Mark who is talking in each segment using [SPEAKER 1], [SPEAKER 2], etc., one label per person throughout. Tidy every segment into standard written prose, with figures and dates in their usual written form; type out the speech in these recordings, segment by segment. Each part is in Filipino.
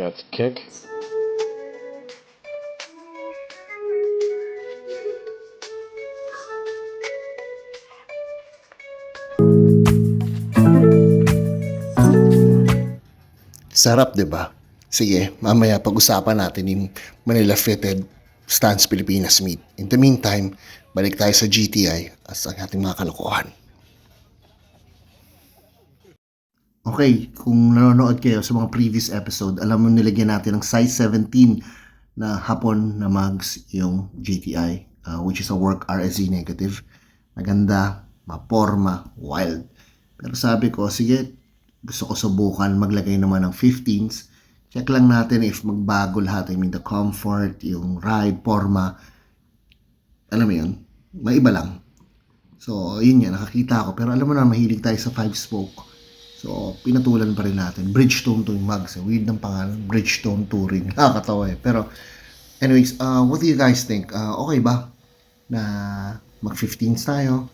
[SPEAKER 1] got the kick.
[SPEAKER 2] Sarap, di ba? Sige, mamaya pag-usapan natin yung Manila Fitted Stance Pilipinas meet. In the meantime, balik tayo sa GTI as ang ating mga kalokohan. Okay, kung nanonood kayo sa mga previous episode, alam mo nilagyan natin ng size 17 na hapon na mugs yung GTI, which is a work RSE negative. Maganda, maporma, wild. Pero sabi ko, sige, gusto ko subukan maglagay naman ng 15s. Check lang natin if magbago lahat. I mean, the comfort, yung ride, forma. Alam mo yun, maiba lang. So, yun yan, nakakita ko. Pero alam mo na, mahilig tayo sa 5-spoke. So, pinatulan pa rin natin. Bridgestone to yung mugs. Weird ng pangalan. Bridgestone Touring. Nakakatawa eh. Pero, anyways, what do you guys think? Okay ba na mag-15s tayo?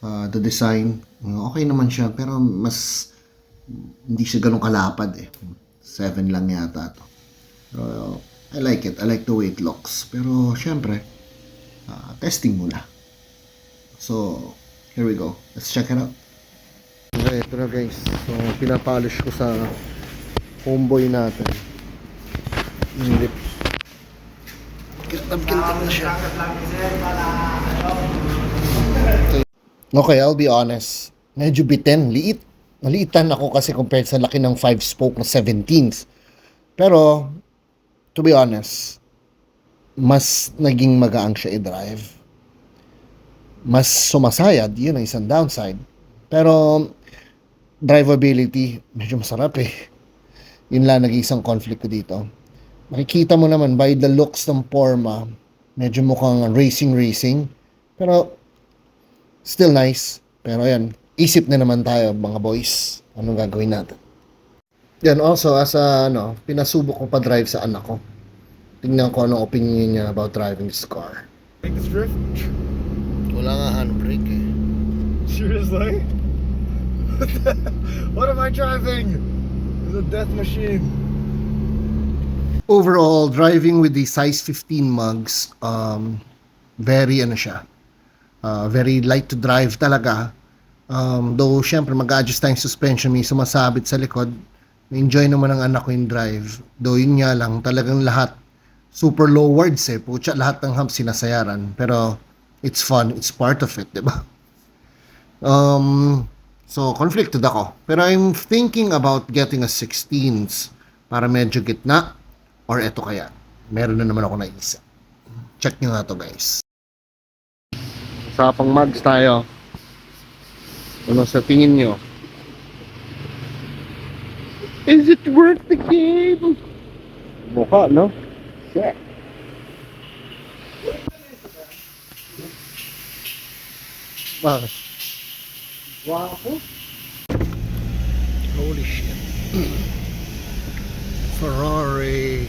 [SPEAKER 2] The design, okay naman siya. Pero mas hindi siya ganun kalapad eh. 7 lang yata to. Pero I like it. I like the way it looks. Pero syempre, testing muna. So, here we go. Let's check it out. Okay, ito na guys. So, pinapolish ko sa homeboy natin. Yung lip. Kintab-kintab na siya. Okay, I'll be honest. Medyo bitin, liit. Naliitan ako kasi compared sa laki ng 5-spoke na 17s. Pero, to be honest, mas naging magaang siya i-drive. Mas sumasayad, yun ang isang downside. Pero, drivability, medyo masarap eh. Yun lang naging isang conflict ko dito. Makikita mo naman by the looks ng forma, medyo mukhang racing. Pero, still nice. Pero yan, isip na naman tayo mga boys. Anong gagawin natin? Yan also, as a, pinasubok ko pa drive sa anak ko. Tingnan ko anong opinion niya about driving this car.
[SPEAKER 1] Make this drift?
[SPEAKER 2] Wala nga handbrake eh.
[SPEAKER 1] Seriously? What am I driving? It's a death machine.
[SPEAKER 2] Overall, driving with the size 15 mugs, very very light to drive talaga. Though syempre mag-adjust tayong suspension, may sumasabit sa likod. Enjoy naman ng anak ko yung drive. Though yun nga lang, talagang lahat super low words eh. Pucha, lahat ng humps sinasayaran. Pero it's fun, it's part of it, diba? So conflicted ako. Pero I'm thinking about getting a 16s para medyo gitna. Or eto kaya, meron na naman ako naisip. Check nyo nga to guys. Usapang mugs tayo. Ano sa tingin nyo? Is it worth the game? Mukha, no? Shit. Bakit? Wow. Holy shit. Ferrari.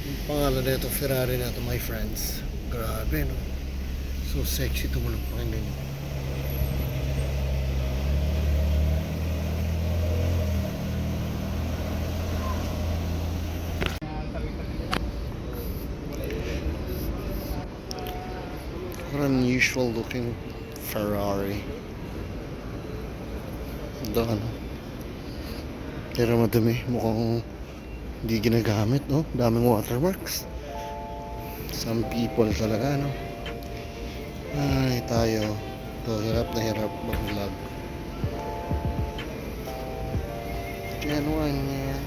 [SPEAKER 2] Yung pangalan na ito, Ferrari na ito, my friends. Grabe, no? So sexy ito mo lang pakinggan nyo. Unusual looking Ferrari. Doon. Pero madumi. Mukhang hindi ginagamit, no? Daming watermarks. Some people talaga, no? Ay, tayo. Ito, hirap na hirap mag-vlog. Gen 1 yan.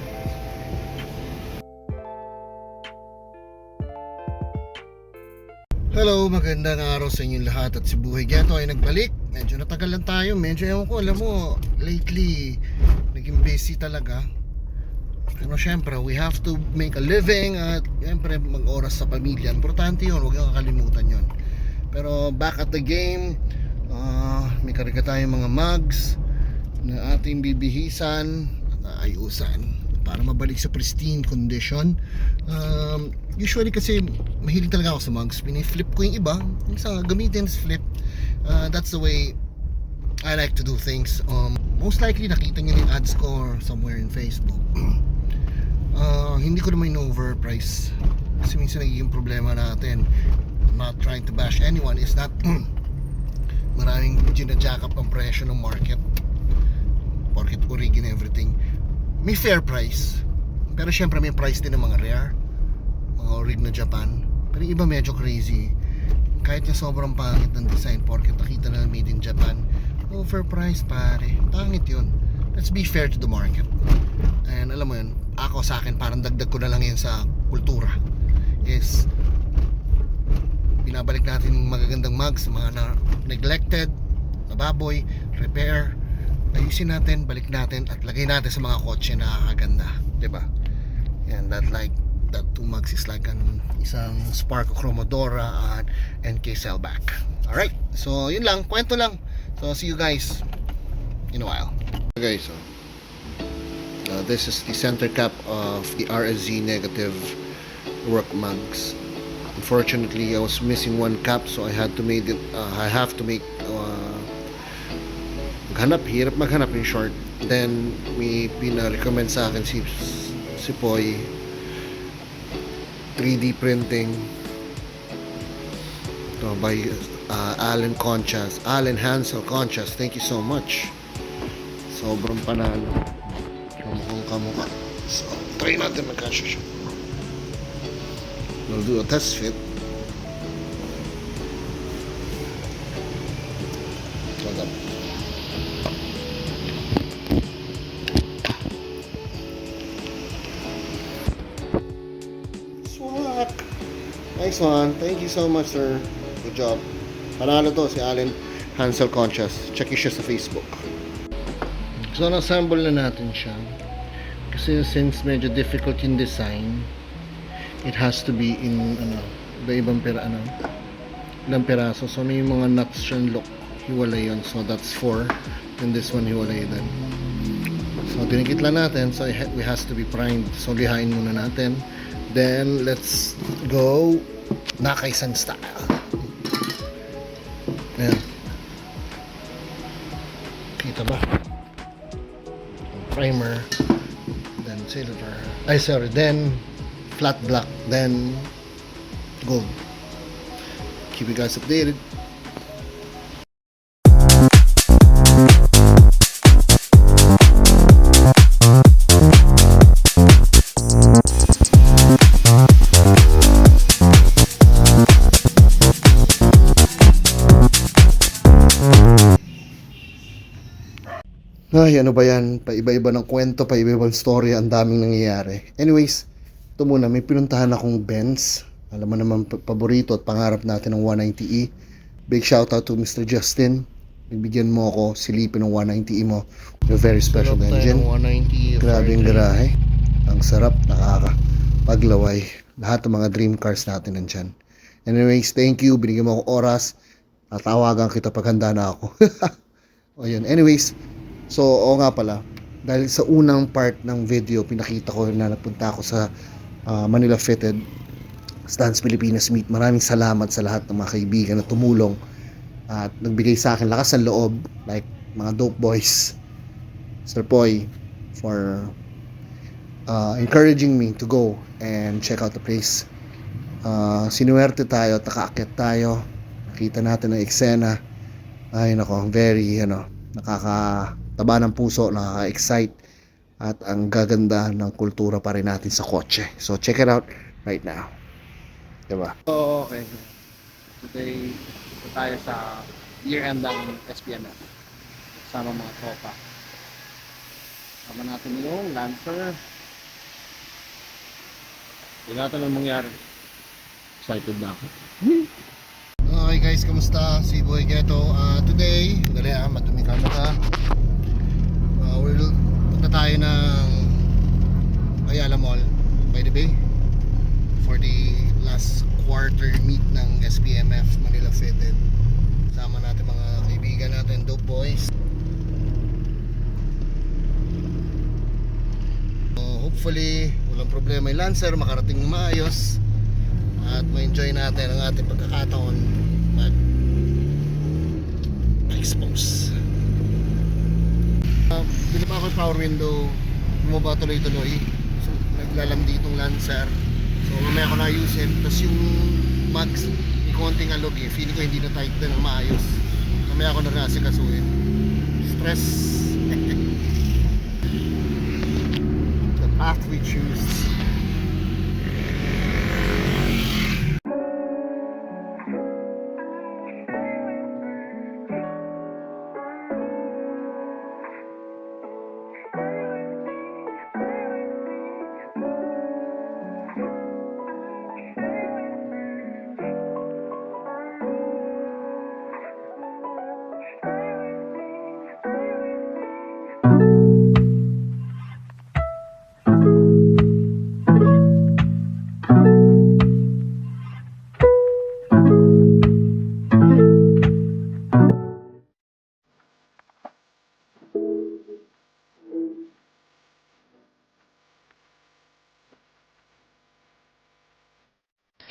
[SPEAKER 2] Hello, magandang araw sa inyong lahat at si Buhay Ghetto ay nagbalik. Medyo natagal lang tayo, medyo ewan ko, alam mo, lately, naging busy talaga. Pero syempre, we have to make a living at syempre mag-oras sa pamilya. Importante yun, huwag kang kakalimutan yun. Pero back at the game, may karga tayong mga mugs na ating bibihisan at ayusan para mabalik sa pristine condition. Usually kasi mahilig talaga ako sa mugs. Piniflip ko yung iba. Yung sa gamitin is flip. That's the way I like to do things. Most likely nakita nyo yung ads ko somewhere in Facebook. Hindi ko naman in-overprice kasi minsan nagiging problema natin, not trying to bash anyone, is that maraming gina-jack up ang presyo ng market porket orig and everything. May fair price, pero syempre may price din ng mga rare, mga orig na Japan. Pero yung iba medyo crazy, kahit yung sobrang pangit ng design porket nakita na made in Japan, overpriced pare, pangit yun. Let's be fair to the market. And alam mo yun, ako sa akin parang dagdag ko na lang yun sa kultura, is binabalik natin yung magagandang mugs, mga na neglected, nababoy, repair, ayusin natin, balik natin at lagay natin sa mga kotse na nakakaganda, diba? And that 2 mugs is like isang Sparco Chromodora at NK Cellback. Alright, so yun lang, kwento lang. So see you guys in a while. Okay, so this is the center cap of the RSZ negative work mugs. Unfortunately, I was missing one cap, so I have to make hirap maghanap in short. Then may pina-recommend sa akin si Poy 3D printing by Allen Hansel Conchas. Thank you so much. Sobrang panalo. Kamukhang kamukha. So, try natin magkasya siya. We'll do a test fit. Hold up. Swak! Nice one. Thank you so much, sir. Good job. Panalo to si Allen Hansel Conchas. Check siya sa Facebook. So, na-assemble na natin siya. Kasi since medyo difficult yung design, it has to be in iba-ibang ilang piraso. So may mga nuts siyang look, hiwalay yun. So that's 4, and this one hiwalay din. So dinikit lang natin, so it has to be primed. So lihain muna natin, then let's go Nakaisan style. Ayan, kita ba? Primer, then silver, then flat black, then gold. Keep you guys updated. Ay, ano ba yan? Paiba-iba ng kwento, paiba-ibang story, ang daming nangyayari. Anyways, ito muna, may pinuntahan akong Benz. Alam mo naman, paborito at pangarap natin ng 190E. Big shoutout to Mr. Justin. Bibigyan mo ako, silipin ng 190E mo. A very special engine. 190E. Grabe yung garahe. Ang sarap, nakakapaglaway. Lahat ng mga dream cars natin nandyan. Anyways, thank you. Binigyan mo ako oras. Tatawagan kita pag handa na ako. O yun. Anyways, so, oo nga pala, dahil sa unang part ng video, pinakita ko na napunta ako sa Manila Fitted Stance Pilipinas Meet. Maraming salamat sa lahat ng mga kaibigan na tumulong at nagbigay sa akin lakas ng loob, like mga dope boys, Sir Poy, for encouraging me to go and check out the place. Sinuwerte tayo at nakaakyat tayo. Nakita natin ang eksena. Ay nako, very nakakataba ng puso, nakaka-excite, at ang gaganda ng kultura pa rin natin sa kotse. So check it out right now. Diba?
[SPEAKER 3] So, okay. Today, tayo sa year-end ng SPMF. Kasama mga tropa. Kasama natin yung Lancer. Hindi natin ang mangyari. Excited na ako.
[SPEAKER 2] Okay guys, kamusta? Si Boy Ghetto. Today, dali madumi camera. Punta tayo ng Ayala Mall by the Bay for the last quarter meet ng SPMF Manila Fitted. Kasama natin mga kaibigan natin, dope boys. Hopefully, walang problema yung Lancer, makarating ng maayos at ma-enjoy natin ang ating pagkakataon mag-expose. Bili pa ako yung power window, bumaba tuloy-tuloy. So, naglalandi itong Lancer. So mamaya ko na ayusin. Tapos yung mags, may konting alog eh. Feeling ko hindi na tight na ng maayos. Mamaya ko na rin asikasuhin. Stress. The path we choose.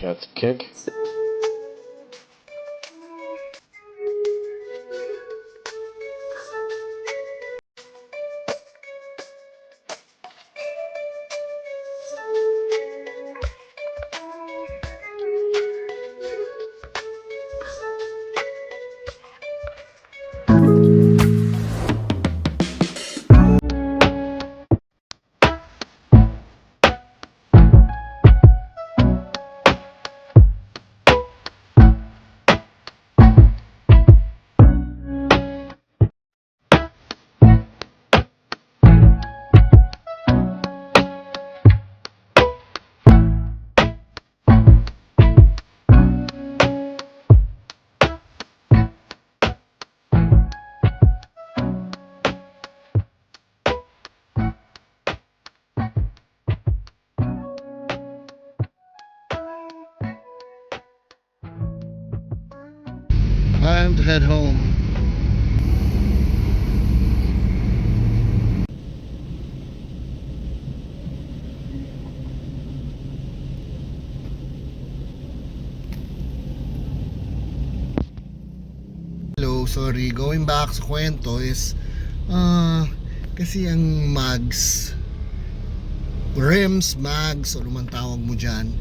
[SPEAKER 3] Got the kick. Time to head home. Hello, sorry. Going back sa kwento is kasi ang mags, rims, mags, o lumang tawag mo dyan,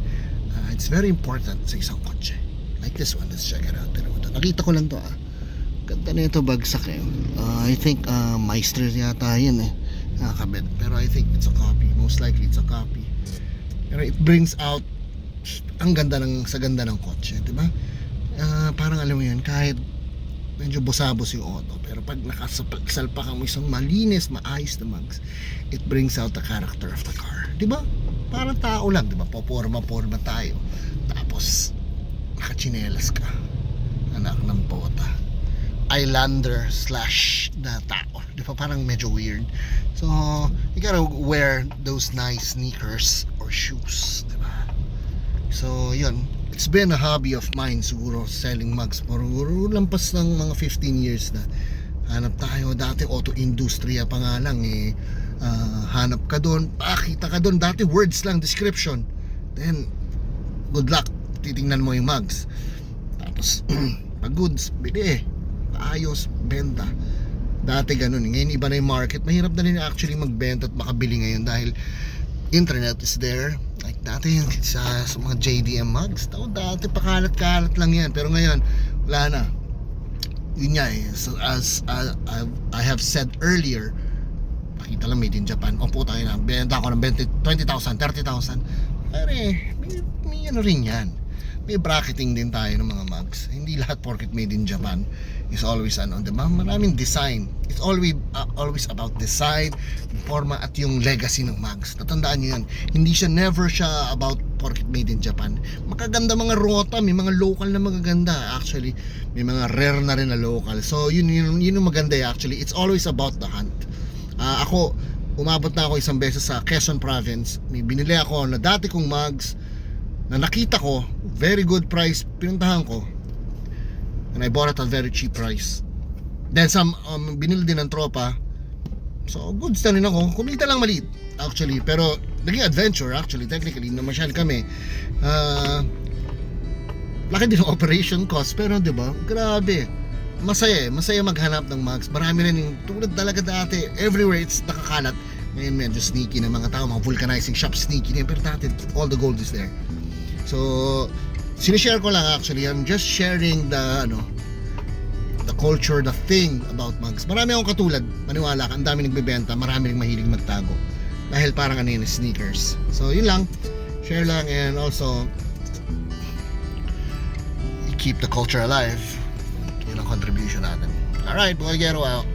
[SPEAKER 3] it's very important sa isang kotse. Like this one, let's check it out. Nakita ko lang to Ganda na ito, bagsak eh. I think Meister yata yun eh. Nakakabit. Pero I think it's a copy. Most likely it's a copy. Pero it brings out ang ganda sa ganda ng kotse, di ba? Parang alam mo yun, kahit medyo busabos yung auto, pero pag nakasalpakan mo isang malinis, maayos na mags, it brings out the character of the car. Di ba? Parang tao lang, di ba? Poporma tayo. Tapos nakachinelas ka, anak ng bota, islander / na tao, di ba? Parang medyo weird. So you gotta wear those nice sneakers or shoes, di ba? So yun, it's been a hobby of mine siguro, selling mugs. Siguro lampas ng mga 15 years na. Hanap tayo, dati auto industriya pa nga lang eh. Hanap ka doon, pakita ka doon, dati words lang, description, then good luck, titingnan mo yung mugs. Tapos pag goods, bili, ayos, benta. Dati ganun, ngayon iba na yung market. Mahirap na rin actually magbenta at makabili ngayon dahil internet is there. Like dati sa mga JDM mugs, dati pakalat-kalat lang yan, pero ngayon wala na. Yun nga eh, so as I have said earlier, pakita lang made in Japan. O puta na, benta ko ng 20,000, 30,000. Pero may ano rin yan, may bracketing din tayo ng mga mugs. Hindi lahat porket made in Japan is always diba? Maraming design. It's always about design, forma at yung legacy ng mugs. Tatandaan nyo yan. Hindi siya, never siya about porket made in Japan. Makaganda mga rota, may mga local na magaganda. Actually, may mga rare na rin na local. So yun yung maganda actually. It's always about the hunt. Ako, umabot na ako isang beses sa Quezon Province. May binili ako na dati kong mugs na nakita ko, very good price, pinuntahan ko, and I bought it at a very cheap price. Then some binili din ng tropa, so goods na rin ako. Kumita lang maliit actually, pero naging adventure actually. Technically namasyal kami. Laki din ang operation cost, pero diba, grabe, masaya maghanap ng mugs. Marami rin yung tulad talaga dati, everywhere it's nakakalat, Ngayon medyo sneaky na mga tao, mga vulcanizing shop, sneaky na, pero dati all the gold is there. So sinishare ko lang actually, I'm just sharing the the culture, the thing about mugs. Marami akong katulad, maniwala ka, ang dami nagbebenta, marami ring mahilig magtago. Dahil parang yun, sneakers. So yun lang, share lang, and also keep the culture alive. Yun ang contribution natin. Alright, Boy Gero out.